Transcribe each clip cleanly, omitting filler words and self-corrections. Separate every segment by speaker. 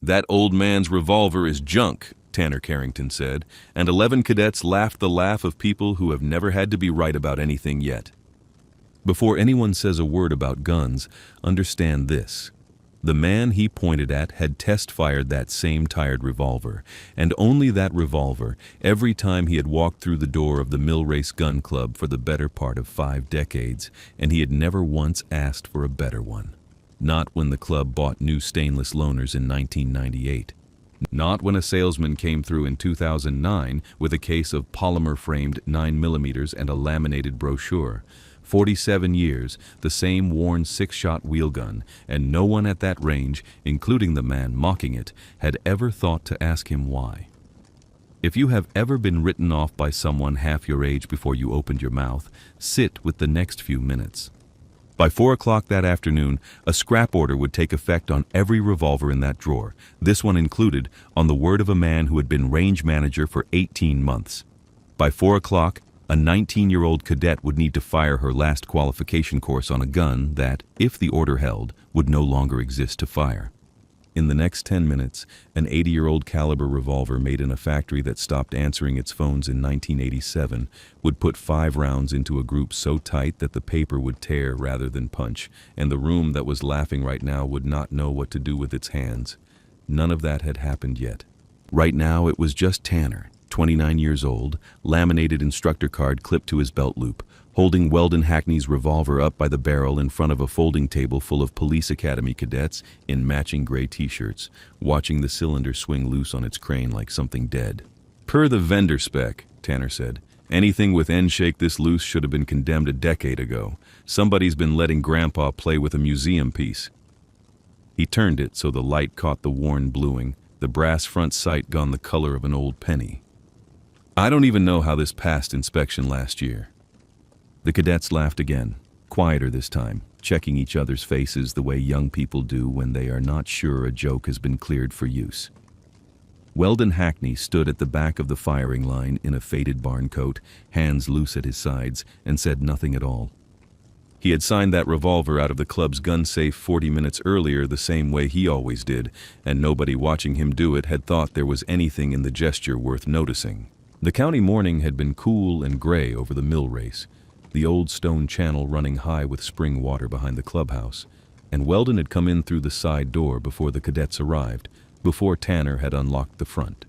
Speaker 1: "That old man's revolver is junk," Tanner Carrington said, and 11 cadets laughed the laugh of people who have never had to be right about anything yet. Before anyone says a word about guns, understand this. The man he pointed at had test-fired that same tired revolver, and only that revolver, every time he had walked through the door of the Mill Race Gun Club for the better part of 5 decades, and he had never once asked for a better one. Not when the club bought new stainless loaners in 1998. Not when a salesman came through in 2009 with a case of polymer-framed 9mm and a laminated brochure. 47 years, the same worn 6-shot wheel gun, and no one at that range, including the man mocking it, had ever thought to ask him why. If you have ever been written off by someone half your age before you opened your mouth, sit with the next few minutes. By 4 o'clock that afternoon, a scrap order would take effect on every revolver in that drawer, this one included, on the word of a man who had been range manager for 18 months. By 4 o'clock, a 19-year-old cadet would need to fire her last qualification course on a gun that, if the order held, would no longer exist to fire. In the next 10 minutes, an 80-year-old caliber revolver made in a factory that stopped answering its phones in 1987 would put 5 rounds into a group so tight that the paper would tear rather than punch, and the room that was laughing right now would not know what to do with its hands. None of that had happened yet. Right now it was just Tanner, 29 years old, laminated instructor card clipped to his belt loop, holding Weldon Hackney's revolver up by the barrel in front of a folding table full of police academy cadets in matching gray t-shirts, watching the cylinder swing loose on its crane like something dead. "Per the vendor spec," Tanner said, "anything with end shake this loose should have been condemned a decade ago. Somebody's been letting Grandpa play with a museum piece." He turned it so the light caught the worn bluing, the brass front sight gone the color of an old penny. "I don't even know how this passed inspection last year." The cadets laughed again, quieter this time, checking each other's faces the way young people do when they are not sure a joke has been cleared for use. Weldon Hackney stood at the back of the firing line in a faded barn coat, hands loose at his sides, and said nothing at all. He had signed that revolver out of the club's gun safe 40 minutes earlier the same way he always did, and nobody watching him do it had thought there was anything in the gesture worth noticing. The county morning had been cool and gray over the mill race, the old stone channel running high with spring water behind the clubhouse, and Weldon had come in through the side door before the cadets arrived, before Tanner had unlocked the front.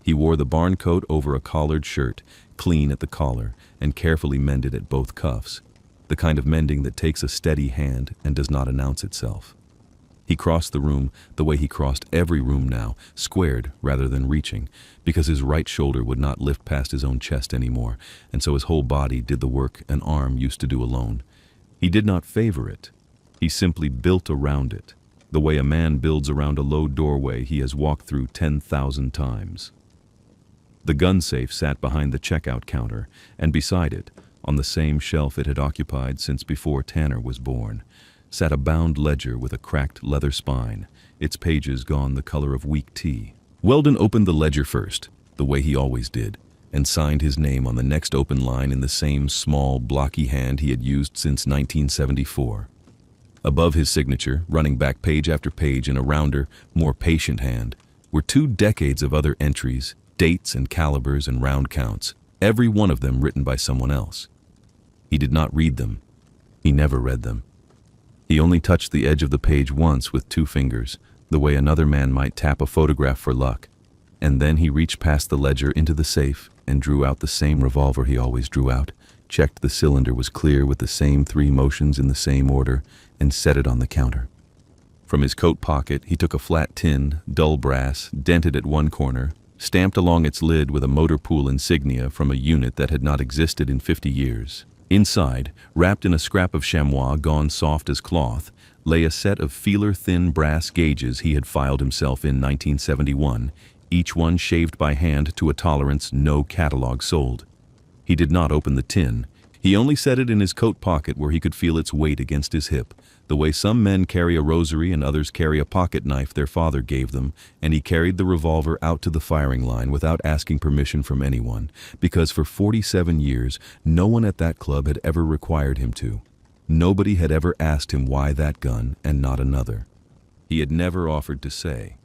Speaker 1: He wore the barn coat over a collared shirt, clean at the collar, and carefully mended at both cuffs, the kind of mending that takes a steady hand and does not announce itself. He crossed the room the way he crossed every room now, squared rather than reaching, because his right shoulder would not lift past his own chest anymore, and so his whole body did the work an arm used to do alone. He did not favor it. He simply built around it, the way a man builds around a low doorway he has walked through 10,000 times. The gun safe sat behind the checkout counter, and beside it, on the same shelf it had occupied since before Tanner was born, sat a bound ledger with a cracked leather spine, its pages gone the color of weak tea. Weldon opened the ledger first, the way he always did, and signed his name on the next open line in the same small, blocky hand he had used since 1974. Above his signature, running back page after page in a rounder, more patient hand, were 2 decades of other entries, dates and calibers and round counts, every one of them written by someone else. He did not read them. He never read them. He only touched the edge of the page once with 2 fingers, the way another man might tap a photograph for luck, and then he reached past the ledger into the safe and drew out the same revolver he always drew out, checked the cylinder was clear with the same 3 motions in the same order, and set it on the counter. From his coat pocket he took a flat tin, dull brass, dented at one corner, stamped along its lid with a motor pool insignia from a unit that had not existed in 50 years. Inside, wrapped in a scrap of chamois gone soft as cloth, lay a set of feeler-thin brass gauges he had filed himself in 1971, each one shaved by hand to a tolerance no catalog sold. He did not open the tin. He only set it in his coat pocket where he could feel its weight against his hip, the way some men carry a rosary and others carry a pocket knife their father gave them, and he carried the revolver out to the firing line without asking permission from anyone, because for 47 years no one at that club had ever required him to. Nobody had ever asked him why that gun and not another. He had never offered to say.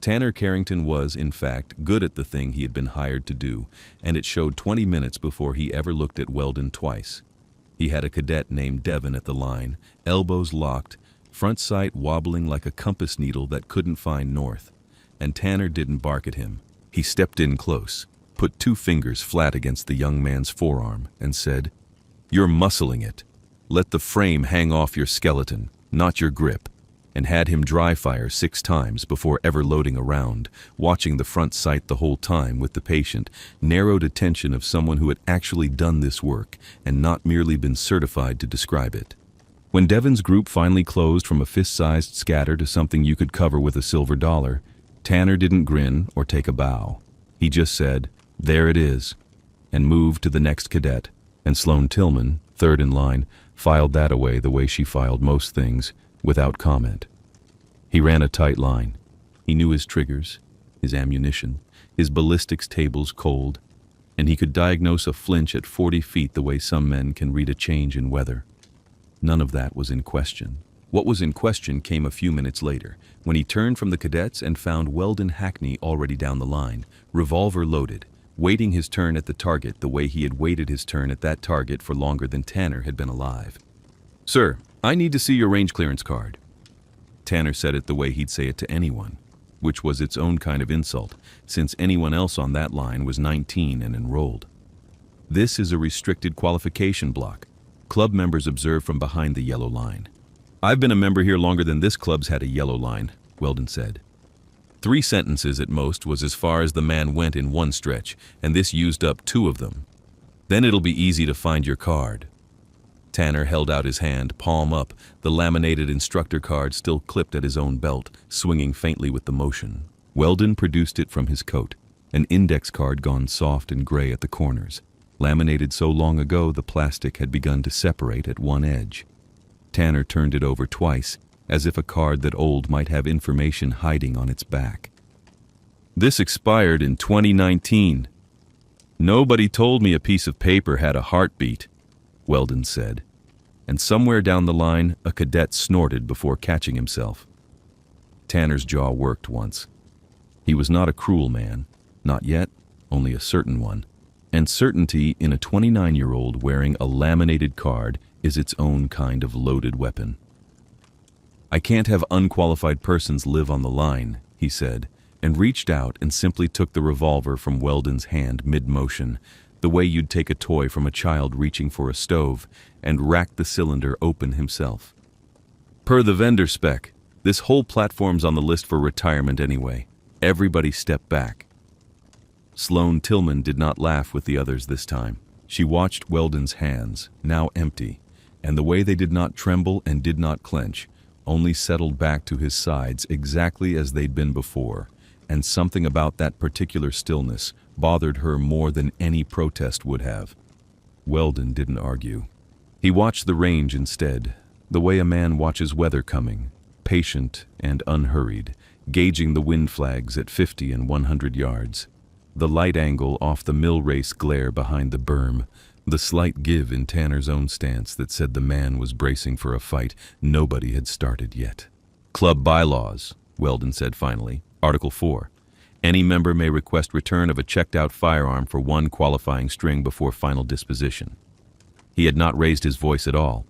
Speaker 1: Tanner Carrington was, in fact, good at the thing he had been hired to do, and it showed 20 minutes before he ever looked at Weldon twice. He had a cadet named Devon at the line, elbows locked, front sight wobbling like a compass needle that couldn't find north. And Tanner didn't bark at him. He stepped in close, put 2 fingers flat against the young man's forearm, and said, "You're muscling it. Let the frame hang off your skeleton, not your grip," and had him dry fire 6 times before ever loading a round, watching the front sight the whole time with the patient, narrowed attention of someone who had actually done this work and not merely been certified to describe it. When Devon's group finally closed from a fist-sized scatter to something you could cover with a silver dollar, Tanner didn't grin or take a bow. He just said, "There it is," and moved to the next cadet, and Sloane Tillman, third in line, filed that away the way she filed most things, without comment. He ran a tight line. He knew his triggers, his ammunition, his ballistics tables cold, and he could diagnose a flinch at 40 feet the way some men can read a change in weather. None of that was in question. What was in question came a few minutes later, when he turned from the cadets and found Weldon Hackney already down the line, revolver loaded, waiting his turn at the target the way he had waited his turn at that target for longer than Tanner had been alive. "Sir, I need to see your range clearance card." Tanner said it the way he'd say it to anyone, which was its own kind of insult, since anyone else on that line was 19 and enrolled. "This is a restricted qualification block. Club members observe from behind the yellow line." "I've been a member here longer than this club's had a yellow line," Weldon said. 3 sentences at most was as far as the man went in one stretch, and this used up 2 of them. "Then it'll be easy to find your card." Tanner held out his hand, palm up, the laminated instructor card still clipped at his own belt, swinging faintly with the motion. Weldon produced it from his coat, an index card gone soft and gray at the corners, laminated so long ago the plastic had begun to separate at one edge. Tanner turned it over twice, as if a card that old might have information hiding on its back. "This expired in 2019. Nobody told me a piece of paper had a heartbeat," Weldon said. And somewhere down the line, a cadet snorted before catching himself. Tanner's jaw worked once. He was not a cruel man. Not yet, only a certain one. And certainty in a 29-year-old wearing a laminated card is its own kind of loaded weapon. "I can't have unqualified persons live on the line," he said, and reached out and simply took the revolver from Weldon's hand mid-motion, the way you'd take a toy from a child reaching for a stove, and racked the cylinder open himself. "Per the vendor spec, this whole platform's on the list for retirement anyway. Everybody step back." Sloane Tillman did not laugh with the others this time. She watched Weldon's hands, now empty, and the way they did not tremble and did not clench, only settled back to his sides exactly as they'd been before, and something about that particular stillness bothered her more than any protest would have. Weldon didn't argue. He watched the range instead, the way a man watches weather coming, patient and unhurried, gauging the wind flags at 50 and 100 yards, the light angle off the mill race glare behind the berm, the slight give in Tanner's own stance that said the man was bracing for a fight nobody had started yet. "Club bylaws," Weldon said finally. Article 4. Any member may request return of a checked-out firearm for 1 qualifying string before final disposition. He had not raised his voice at all.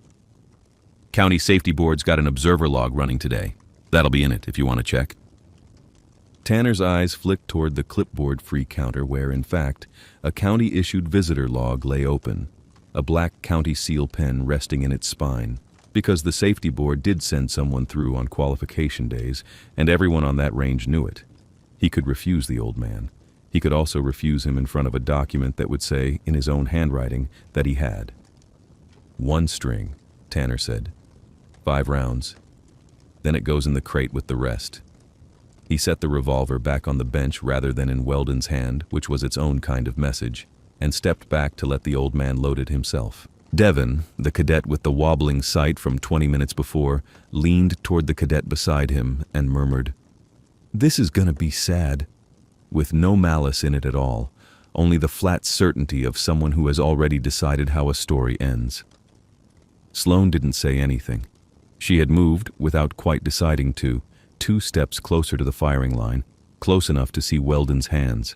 Speaker 1: "County Safety Board's got an observer log running today. That'll be in it if you want to check." Tanner's eyes flicked toward the clipboard-free counter where, in fact, a county-issued visitor log lay open, a black county seal pen resting in its spine, because the safety board did send someone through on qualification days, and everyone on that range knew it. He could refuse the old man. He could also refuse him in front of a document that would say, in his own handwriting, that he had. 1 string, Tanner said. 5 rounds. Then it goes in the crate with the rest. He set the revolver back on the bench rather than in Weldon's hand, which was its own kind of message, and stepped back to let the old man load it himself. Devon, the cadet with the wobbling sight from 20 minutes before, leaned toward the cadet beside him and murmured, "This is gonna be sad," with no malice in it at all, only the flat certainty of someone who has already decided how a story ends. Sloane didn't say anything. She had moved, without quite deciding to, 2 steps closer to the firing line, close enough to see Weldon's hands.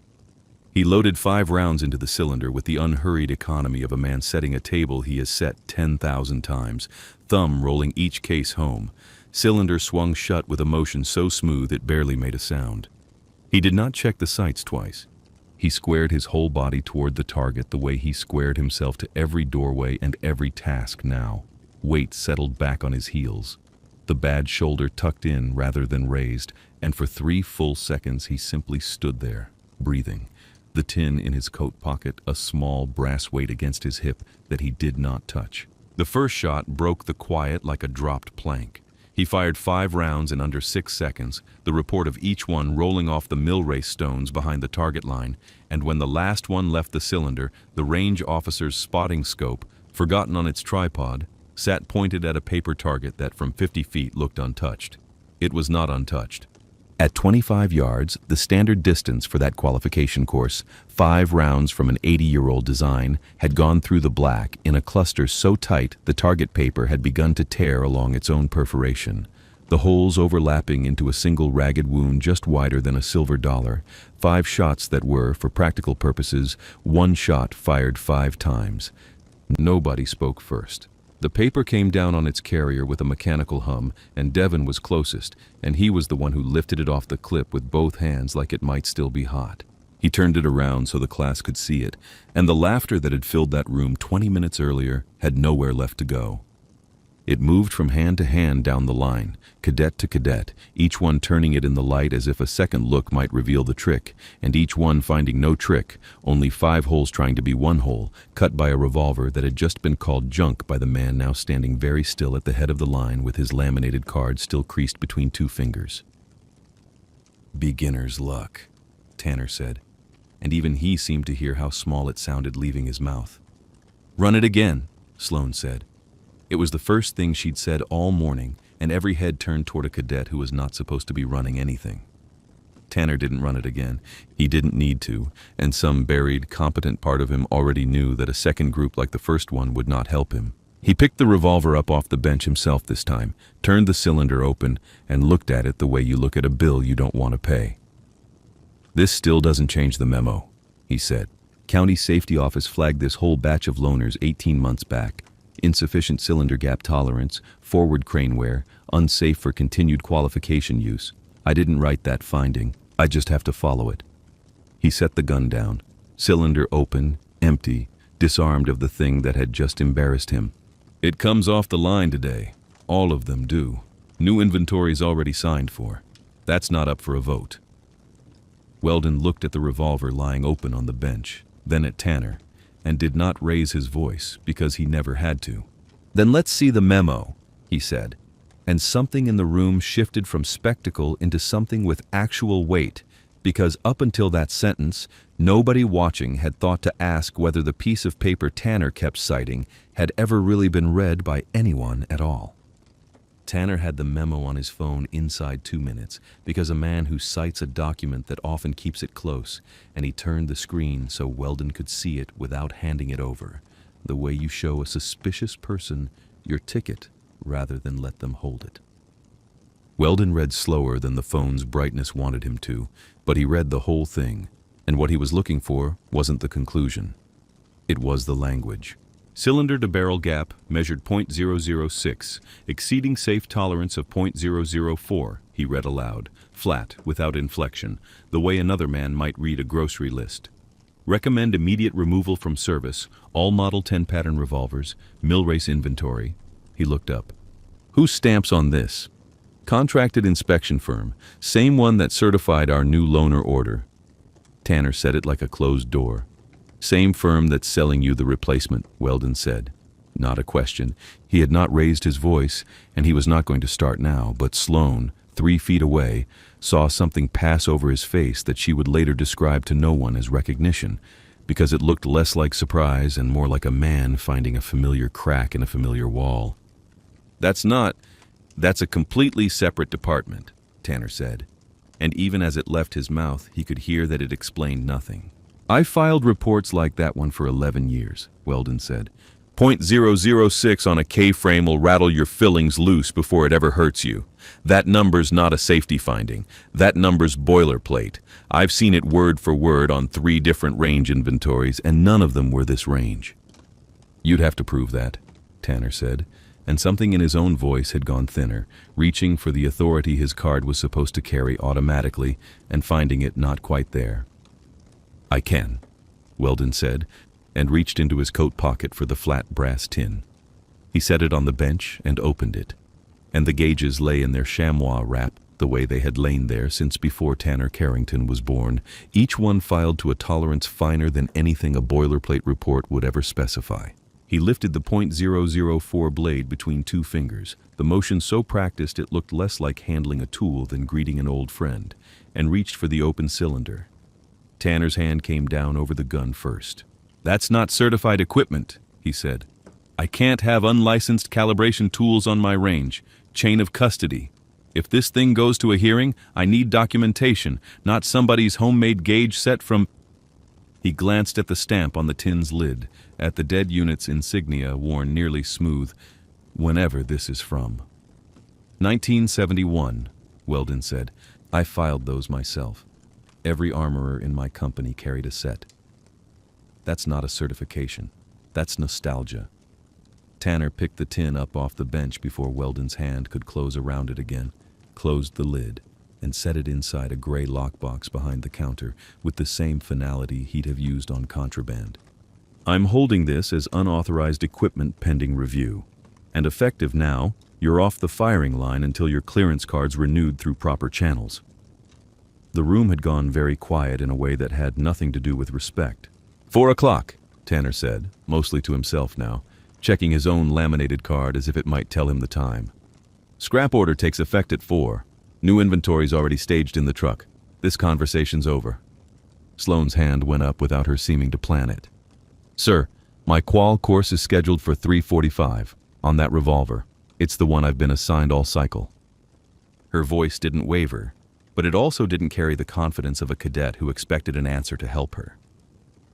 Speaker 1: He loaded 5 rounds into the cylinder with the unhurried economy of a man setting a table he has set 10,000 times, thumb rolling each case home. Cylinder swung shut with a motion so smooth it barely made a sound. He did not check the sights twice. He squared his whole body toward the target the way he squared himself to every doorway and every task now. Weight settled back on his heels. The bad shoulder tucked in rather than raised, and for 3 full seconds he simply stood there, breathing. The tin in his coat pocket, a small brass weight against his hip that he did not touch. The first shot broke the quiet like a dropped plank. He fired 5 rounds in under 6 seconds, the report of each one rolling off the mill race stones behind the target line, and when the last one left the cylinder, the range officer's spotting scope, forgotten on its tripod, sat pointed at a paper target that from 50 feet looked untouched. It was not untouched. At 25 yards, the standard distance for that qualification course, 5 rounds from an 80-year-old design, had gone through the black in a cluster so tight the target paper had begun to tear along its own perforation, the holes overlapping into a single ragged wound just wider than a silver dollar. 5 shots that were, for practical purposes, 1 shot fired 5 times. Nobody spoke first. The paper came down on its carrier with a mechanical hum, and Devon was closest, and he was the one who lifted it off the clip with both hands like it might still be hot. He turned it around so the class could see it, and the laughter that had filled that room 20 minutes earlier had nowhere left to go. It moved from hand to hand down the line, cadet to cadet, each one turning it in the light as if a second look might reveal the trick, and each one finding no trick, only 5 holes trying to be 1 hole, cut by a revolver that had just been called junk by the man now standing very still at the head of the line with his laminated card still creased between 2 fingers. "Beginner's luck," Tanner said, and even he seemed to hear how small it sounded leaving his mouth. "Run it again," Sloan said. It was the first thing she'd said all morning, and every head turned toward a cadet who was not supposed to be running anything. Tanner didn't run it again. He didn't need to, and some buried, competent part of him already knew that a second group like the first one would not help him. He picked the revolver up off the bench himself this time, turned the cylinder open, and looked at it the way you look at a bill you don't want to pay. "This still doesn't change the memo," he said. "County Safety Office flagged this whole batch of loaners 18 months back. Insufficient cylinder gap tolerance, forward crane wear, unsafe for continued qualification use. I didn't write that finding. I just have to follow it." He set the gun down. Cylinder open, empty, disarmed of the thing that had just embarrassed him. "It comes off the line today. All of them do. New inventory's already signed for. That's not up for a vote." Weldon looked at the revolver lying open on the bench, then at Tanner, and did not raise his voice because he never had to. "Then let's see the memo," he said, and something in the room shifted from spectacle into something with actual weight, because up until that sentence, nobody watching had thought to ask whether the piece of paper Tanner kept citing had ever really been read by anyone at all. Tanner had the memo on his phone inside 2 minutes, because a man who cites a document that often keeps it close, and he turned the screen so Weldon could see it without handing it over, the way you show a suspicious person your ticket rather than let them hold it. Weldon read slower than the phone's brightness wanted him to, but he read the whole thing, and what he was looking for wasn't the conclusion. It was the language. Cylinder to barrel gap measured .006, exceeding safe tolerance of .004, he read aloud, flat, without inflection, the way another man might read a grocery list. Recommend immediate removal from service, all Model 10 pattern revolvers, mill race inventory. He looked up. "Whose stamp's on this?" "Contracted inspection firm, same one that certified our new loaner order." Tanner said it like a closed door. "Same firm that's selling you the replacement," Weldon said. Not a question. He had not raised his voice, and he was not going to start now, but Sloan, 3 feet away, saw something pass over his face that she would later describe to no one as recognition, because it looked less like surprise and more like a man finding a familiar crack in a familiar wall. That's a completely separate department," Tanner said, and even as it left his mouth, he could hear that it explained nothing. "I filed reports like that one for 11 years, Weldon said. .006 on a K-frame will rattle your fillings loose before it ever hurts you. That number's not a safety finding. That number's boilerplate. I've seen it word for word on 3 different range inventories, and none of them were this range. You'd have to prove that, Tanner said, and something in his own voice had gone thinner, reaching for the authority his card was supposed to carry automatically and finding it not quite there. I can, Weldon said, and reached into his coat pocket for the flat brass tin. He set it on the bench and opened it, and the gauges lay in their chamois wrap the way they had lain there since before Tanner Carrington was born, each one filed to a tolerance finer than anything a boilerplate report would ever specify. He lifted the .004 blade between 2 fingers, the motion so practiced it looked less like handling a tool than greeting an old friend, and reached for the open cylinder. Tanner's hand came down over the gun first. "That's not certified equipment," he said. "I can't have unlicensed calibration tools on my range. Chain of custody. If this thing goes to a hearing, I need documentation, not somebody's homemade gauge set from—" He glanced at the stamp on the tin's lid, at the dead unit's insignia worn nearly smooth, "Whenever this is from." 1971, Weldon said. "I filed those myself. Every armorer in my company carried a set. That's not a certification. That's nostalgia." Tanner picked the tin up off the bench before Weldon's hand could close around it again, closed the lid, and set it inside a gray lockbox behind the counter with the same finality he'd have used on contraband. "I'm holding this as unauthorized equipment pending review. And effective now, you're off the firing line until your clearance card's renewed through proper channels." The room had gone very quiet in a way that had nothing to do with respect. 4 o'clock, Tanner said, mostly to himself now, checking his own laminated card as if it might tell him the time. "Scrap order takes effect at 4. New inventory's already staged in the truck. This conversation's over." Sloane's hand went up without her seeming to plan it. "Sir, my qual course is scheduled for 3:45, on that Revolver. It's the one I've been assigned all cycle." Her voice didn't waver, but it also didn't carry the confidence of a cadet who expected an answer to help her.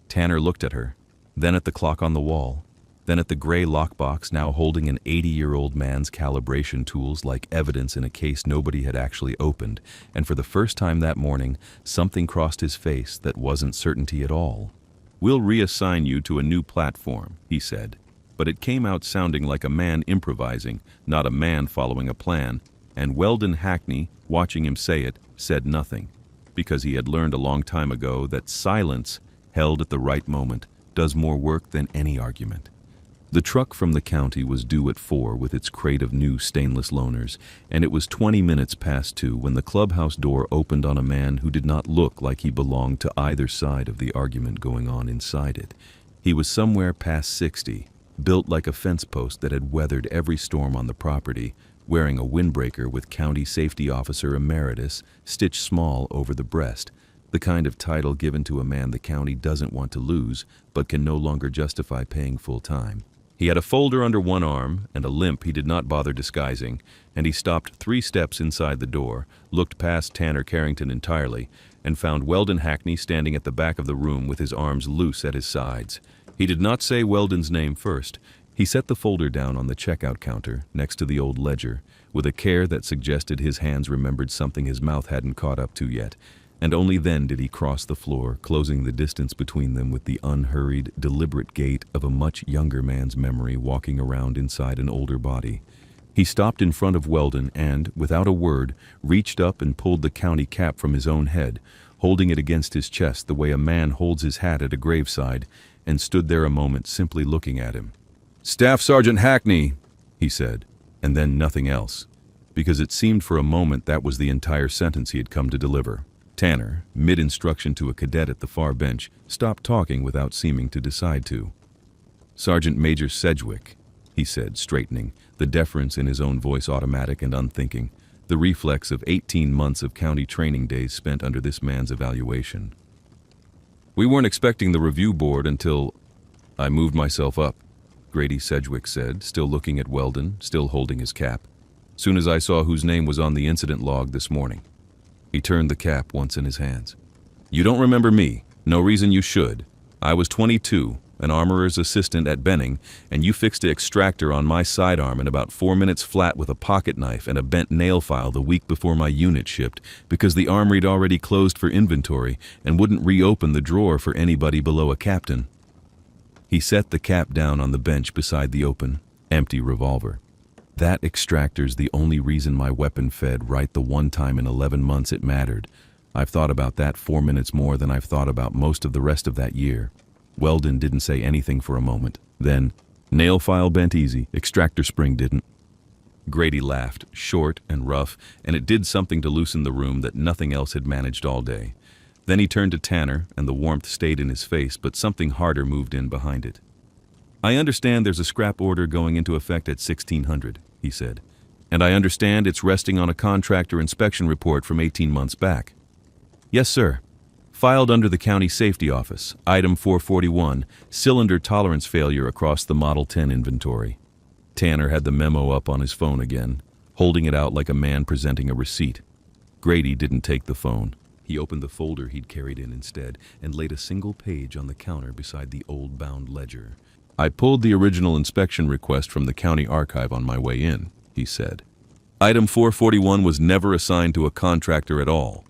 Speaker 1: Tanner looked at her, then at the clock on the wall, then at the gray lockbox now holding an 80-year-old man's calibration tools like evidence in a case nobody had actually opened, and for the first time that morning, something crossed his face that wasn't certainty at all. "We'll reassign you to a new platform," he said, but it came out sounding like a man improvising, not a man following a plan, and Weldon Hackney, watching him say it, said nothing, because he had learned a long time ago that silence, held at the right moment, does more work than any argument. The truck from the county was due at 4 with its crate of new stainless loaners, and it was 20 minutes past 2 when the clubhouse door opened on a man who did not look like he belonged to either side of the argument going on inside it. He was somewhere past 60, built like a fence post that had weathered every storm on the property, wearing a windbreaker with County Safety Officer Emeritus stitched small over the breast, the kind of title given to a man the county doesn't want to lose but can no longer justify paying full time. He had a folder under one arm and a limp he did not bother disguising, and he stopped 3 steps inside the door, looked past Tanner Carrington entirely, and found Weldon Hackney standing at the back of the room with his arms loose at his sides. He did not say Weldon's name first. He set the folder down on the checkout counter next to the old ledger, with a care that suggested his hands remembered something his mouth hadn't caught up to yet, and only then did he cross the floor, closing the distance between them with the unhurried, deliberate gait of a much younger man's memory walking around inside an older body. He stopped in front of Weldon and, without a word, reached up and pulled the county cap from his own head, holding it against his chest the way a man holds his hat at a graveside, and stood there a moment simply looking at him. "Staff Sergeant Hackney," he said, and then nothing else, because it seemed for a moment that was the entire sentence he had come to deliver. Tanner, mid-instruction to a cadet at the far bench, stopped talking without seeming to decide to. "Sergeant Major Sedgwick," he said, straightening, the deference in his own voice automatic and unthinking, the reflex of 18 months of county training days spent under this man's evaluation. "We weren't expecting the review board until I moved myself up," Grady Sedgwick said, still looking at Weldon, still holding his cap. "Soon as I saw whose name was on the incident log this morning." He turned the cap once in his hands. "You don't remember me. No reason you should. I was 22, an armorer's assistant at Benning, and you fixed the extractor on my sidearm in about 4 minutes flat with a pocket knife and a bent nail file the week before my unit shipped because the armory'd already closed for inventory and wouldn't reopen the drawer for anybody below a captain. He set the cap down on the bench beside the open, empty revolver. That extractor's the only reason my weapon fed right the one time in 11 months it mattered. I've thought about that 4 minutes more than I've thought about most of the rest of that year. Weldon didn't say anything for a moment. Then, nail file bent easy, extractor spring didn't. Grady laughed, short and rough, and it did something to loosen the room that nothing else had managed all day. Then he turned to Tanner, and the warmth stayed in his face, but something harder moved in behind it. I understand there's a scrap order going into effect at 1600, he said. And I understand it's resting on a contractor inspection report from 18 months back. Yes, sir. Filed under the County Safety Office, Item 441, cylinder tolerance failure across the Model 10 inventory. Tanner had the memo up on his phone again, holding it out like a man presenting a receipt. Grady didn't take the phone. He opened the folder he'd carried in instead and laid a single page on the counter beside the old bound ledger. I pulled the original inspection request from the county archive on my way in, he said. Item 441 was never assigned to a contractor at all.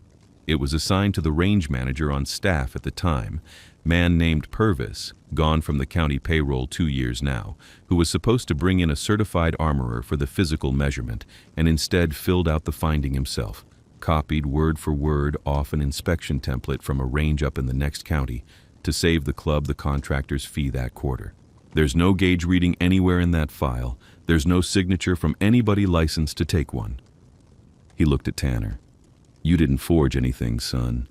Speaker 1: It was assigned to the range manager on staff at the time, man named Purvis, gone from the county payroll 2 years now, who was supposed to bring in a certified armorer for the physical measurement and instead filled out the finding himself, copied word for word off an inspection template from a range up in the next county to save the club the contractor's fee that quarter. There's no gauge reading anywhere in that file. There's no signature from anybody licensed to take one. He looked at Tanner. You didn't forge anything, son.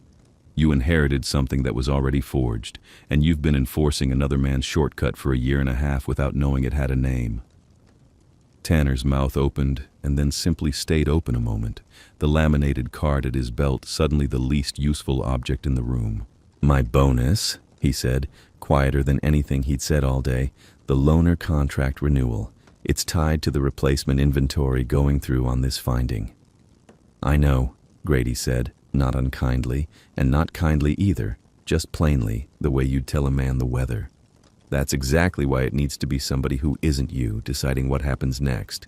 Speaker 1: You inherited something that was already forged, and you've been enforcing another man's shortcut for 1.5 years without knowing it had a name. Tanner's mouth opened and then simply stayed open a moment, the laminated card at his belt suddenly the least useful object in the room. My bonus, he said, quieter than anything he'd said all day, the loaner contract renewal. It's tied to the replacement inventory going through on this finding. I know, Grady said, not unkindly, and not kindly either, just plainly, the way you'd tell a man the weather. That's exactly why it needs to be somebody who isn't you deciding what happens next.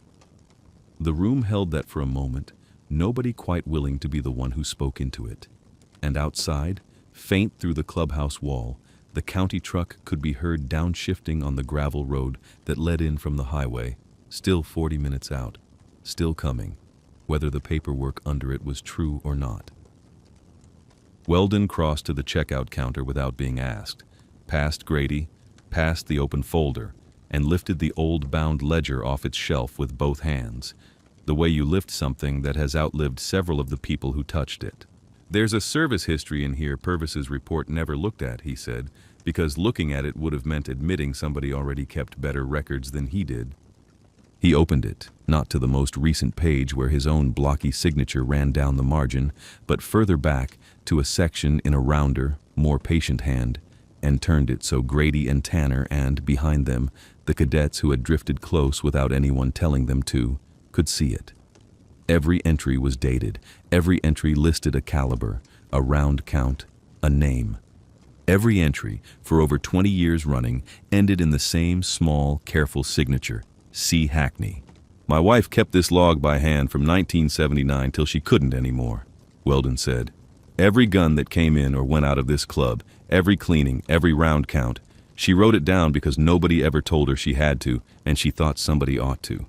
Speaker 1: The room held that for a moment, nobody quite willing to be the one who spoke into it. And outside, faint through the clubhouse wall, the county truck could be heard downshifting on the gravel road that led in from the highway, still 40 minutes out, still coming, whether the paperwork under it was true or not. Weldon crossed to the checkout counter without being asked, past Grady, past the open folder, and lifted the old bound ledger off its shelf with both hands, the way you lift something that has outlived several of the people who touched it. There's a service history in here Purvis's report never looked at, he said, because looking at it would have meant admitting somebody already kept better records than he did. He opened it, not to the most recent page where his own blocky signature ran down the margin, but further back to a section in a rounder, more patient hand, and turned it so Grady and Tanner and, behind them, the cadets who had drifted close without anyone telling them to, could see it. Every entry was dated. Every entry listed a caliber, a round count, a name. Every entry, for over 20 years running, ended in the same small, careful signature, C. Hackney. My wife kept this log by hand from 1979 till she couldn't anymore, Weldon said. Every gun that came in or went out of this club, every cleaning, every round count, she wrote it down because nobody ever told her she had to, and she thought somebody ought to.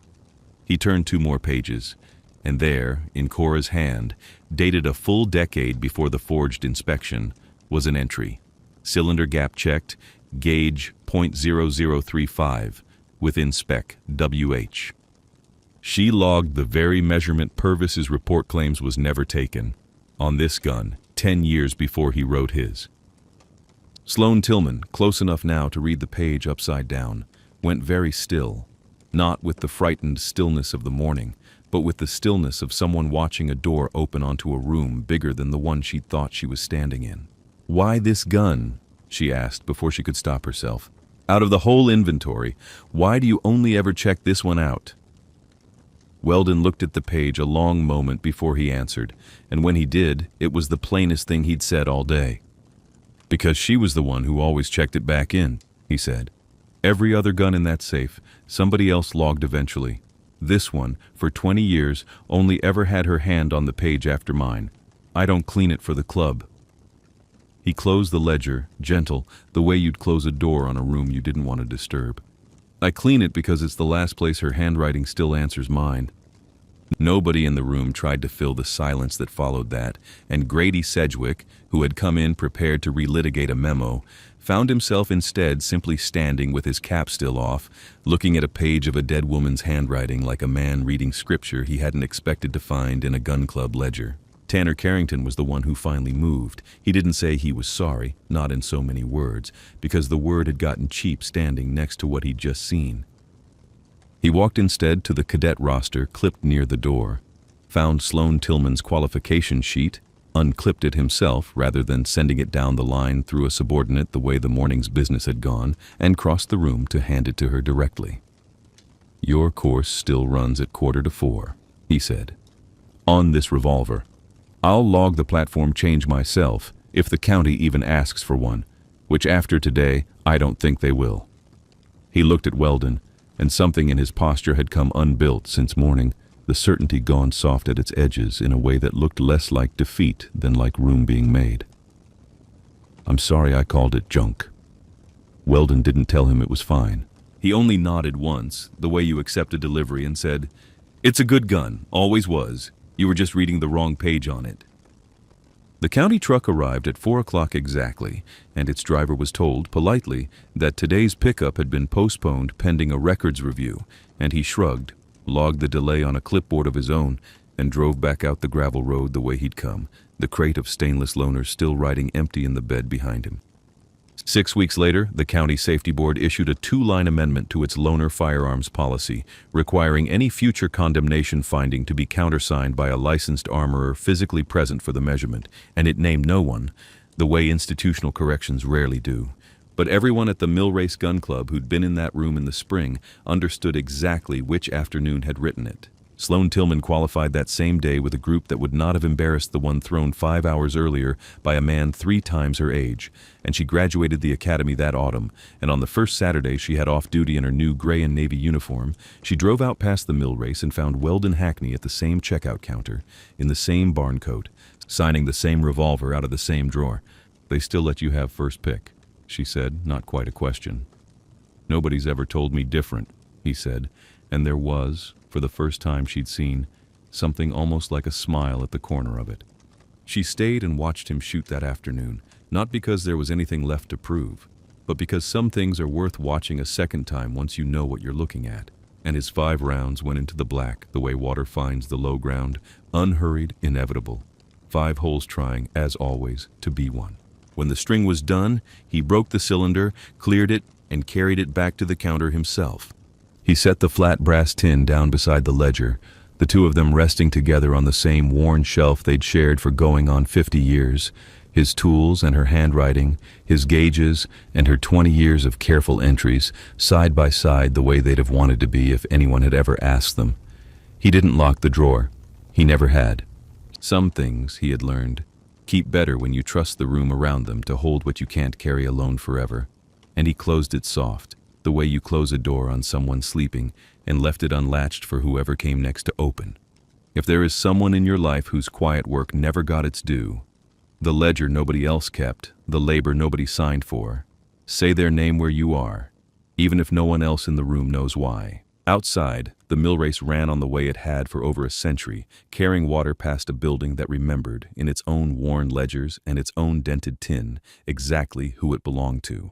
Speaker 1: He turned 2 more pages, and there, in Cora's hand, dated a full decade before the forged inspection, was an entry. Cylinder gap checked, gauge .0035, within spec WH. She logged the very measurement Purvis's report claims was never taken, on this gun, 10 years before he wrote his. Sloan Tillman, close enough now to read the page upside down, went very still, not with the frightened stillness of the morning, but with the stillness of someone watching a door open onto a room bigger than the one she'd thought she was standing in. Why this gun? She asked before she could stop herself. Out of the whole inventory, why do you only ever check this one out? Weldon looked at the page a long moment before he answered, and when he did, it was the plainest thing he'd said all day. Because she was the one who always checked it back in. he said. "Every other gun in that safe, somebody else logged eventually. This one, for 20 years, only ever had her hand on the page after mine. I don't clean it for the club." He closed the ledger, gentle, the way you'd close a door on a room you didn't want to disturb. "I clean it because it's the last place her handwriting still answers mine." Nobody in the room tried to fill the silence that followed that, and Grady Sedgwick, who had come in prepared to relitigate a memo, found himself instead simply standing with his cap still off, looking at a page of a dead woman's handwriting like a man reading scripture he hadn't expected to find in a gun club ledger. Tanner Carrington was the one who finally moved. He didn't say he was sorry, not in so many words, because the word had gotten cheap standing next to what he'd just seen. He walked instead to the cadet roster clipped near the door, found Sloan Tillman's qualification sheet, unclipped it himself rather than sending it down the line through a subordinate the way the morning's business had gone, and crossed the room to hand it to her directly. "Your course still runs at 3:45, he said. "On this revolver. I'll log the platform change myself, if the county even asks for one, which after today, I don't think they will." He looked at Weldon, and something in his posture had come unbuilt since morning, the certainty gone soft at its edges in a way that looked less like defeat than like room being made. "I'm sorry I called it junk." Weldon didn't tell him it was fine. He only nodded once, the way you accept a delivery, and said, "It's a good gun, always was. You were just reading the wrong page on it." The county truck arrived at 4 o'clock exactly, and its driver was told, politely, that today's pickup had been postponed pending a records review, and he shrugged, logged the delay on a clipboard of his own, and drove back out the gravel road the way he'd come, the crate of stainless loaners still riding empty in the bed behind him. 6 weeks later, the County Safety Board issued a 2-line amendment to its loaner firearms policy, requiring any future condemnation finding to be countersigned by a licensed armorer physically present for the measurement, and it named no one, the way institutional corrections rarely do. But everyone at the Mill Race Gun Club who'd been in that room in the spring understood exactly which afternoon had written it. Sloan Tillman qualified that same day with a group that would not have embarrassed the one thrown 5 hours earlier by a man 3 times her age, and she graduated the academy that autumn, and on the first Saturday she had off duty in her new gray and navy uniform, she drove out past the mill race and found Weldon Hackney at the same checkout counter, in the same barn coat, signing the same revolver out of the same drawer. "They still let you have first pick," she said, not quite a question. "Nobody's ever told me different," he said, and there was, for the first time she'd seen, something almost like a smile at the corner of it. She stayed and watched him shoot that afternoon, not because there was anything left to prove, but because some things are worth watching a second time once you know what you're looking at. And his 5 rounds went into the black the way water finds the low ground, unhurried, inevitable. 5 holes trying, as always, to be one. When the string was done, he broke the cylinder, cleared it, and carried it back to the counter himself. He set the flat brass tin down beside the ledger, the two of them resting together on the same worn shelf they'd shared for going on 50 years, his tools and her handwriting, his gauges and her 20 years of careful entries, side by side the way they'd have wanted to be if anyone had ever asked them. He didn't lock the drawer. He never had. Some things, he had learned, keep better when you trust the room around them to hold what you can't carry alone forever. And he closed it soft, the way you close a door on someone sleeping, and left it unlatched for whoever came next to open. If there is someone in your life whose quiet work never got its due, the ledger nobody else kept, the labor nobody signed for, say their name where you are, even if no one else in the room knows why. Outside, the mill race ran on the way it had for over a century, carrying water past a building that remembered, in its own worn ledgers and its own dented tin, exactly who it belonged to.